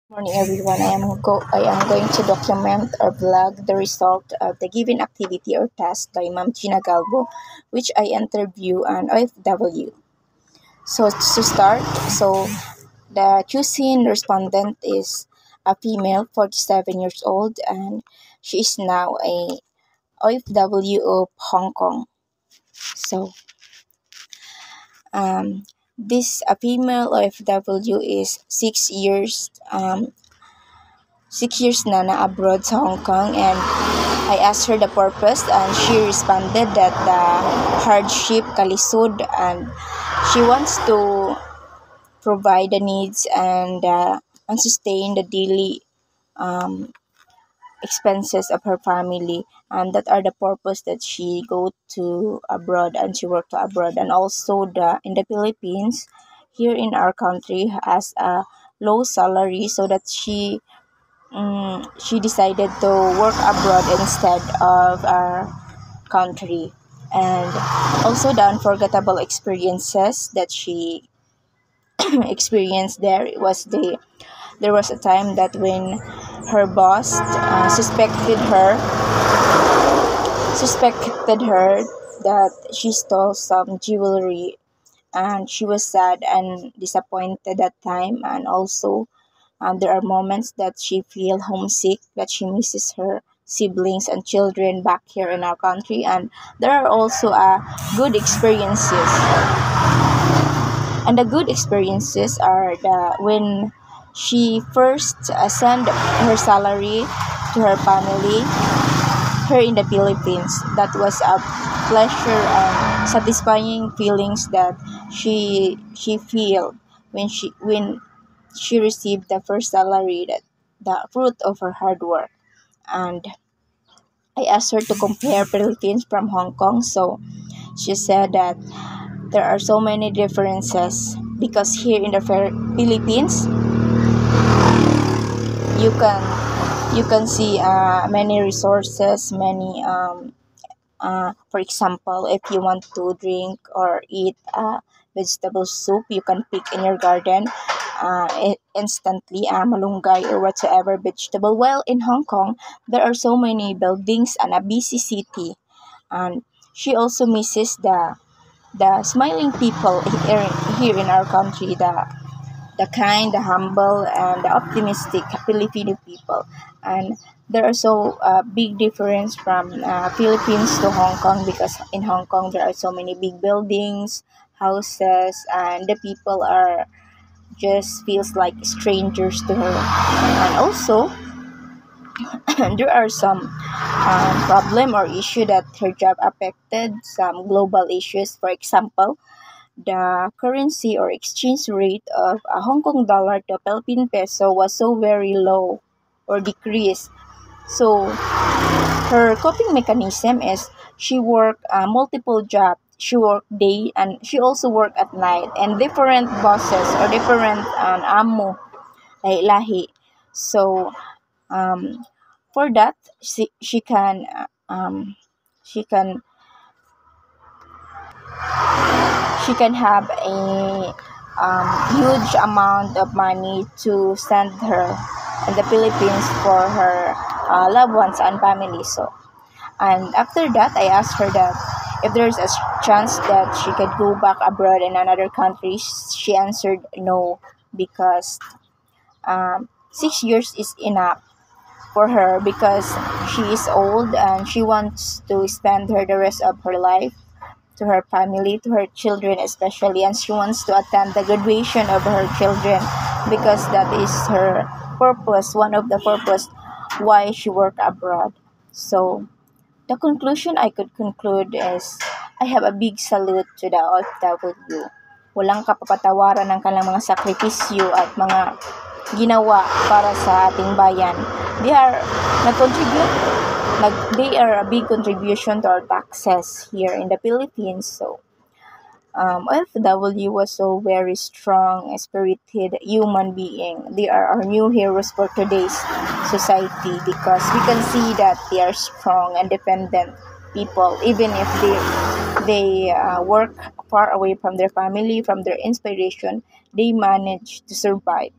Morning everyone. I am going to document or vlog the result of the given activity or task by Ma'am Gina Galbo, which I interview on OFW. So to start, the choosing respondent is a female, 47 years old, and she is now a OFW of Hong Kong. So um, this a female OFW is 6 years na abroad sa Hong Kong, and I asked her the purpose and she responded that the hardship kalisod, and she wants to provide the needs and sustain the daily um, expenses of her family, and that are the purpose that she go to abroad and she work to abroad. And also the in the Philippines, here in our country, has a low salary, so that she decided to work abroad instead of our country. And also the unforgettable experiences that she experienced there was a time that when her boss suspected her that she stole some jewelry, and she was sad and disappointed that time. And also there are moments that she feel homesick, that she misses her siblings and children back here in our country. And there are also good experiences. And the good experiences are the when she first sent her salary to her family here in the Philippines. That was a pleasure and satisfying feelings that she feel when she received the first salary, that the fruit of her hard work. And I asked her to compare Philippines from Hong Kong. So she said that there are so many differences, because here in the Philippines you can see many resources, many for example, if you want to drink or eat vegetable soup, you can pick in your garden instantly, malunggay or whatsoever vegetable. While in Hong Kong, there are so many buildings and a busy city. And she also misses the smiling people here in our country, the kind, the humble, and the optimistic Filipino people. And there are so big difference from Philippines to Hong Kong, because in Hong Kong there are so many big buildings, houses, and the people are just feels like strangers to her. And also there are some problem or issue that her job affected, some global issues. For example, the currency or exchange rate of a Hong Kong dollar to Philippine peso was so very low or decreased. So her coping mechanism is she worked multiple jobs. She worked day and she also worked at night, and different bosses or different amo lahi. So um, for that she can she can have a huge amount of money to send her in the Philippines for her loved ones and family. So, and after that, I asked her that if there's a chance that she could go back abroad in another country. She answered no, because 6 years is enough for her, because she is old and she wants to spend the rest of her life to her family, to her children especially, and she wants to attend the graduation of her children, because that is her purpose, one of the purpose why she work abroad. So the conclusion I could conclude is I have a big salute to the OFW. Walang kapapatawaran ng kanilang mga sakripisyo at mga ginawa para sa ating bayan. They are nag-contribute they are a big contribution to our taxes here in the Philippines. So OFW was so very strong, spirited human being. They are our new heroes for today's society, because we can see that they are strong and dependent people, even if they work far away from their family, from their inspiration. They manage to survive.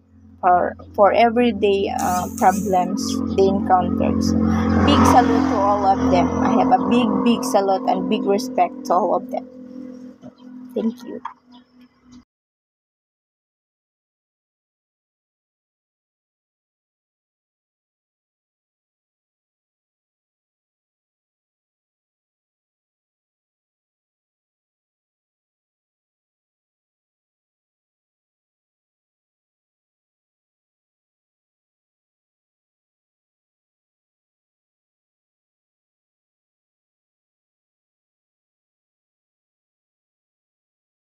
for everyday problems they encountered. So, big salute to all of them. I have a big salute and big respect to all of them. Thank you.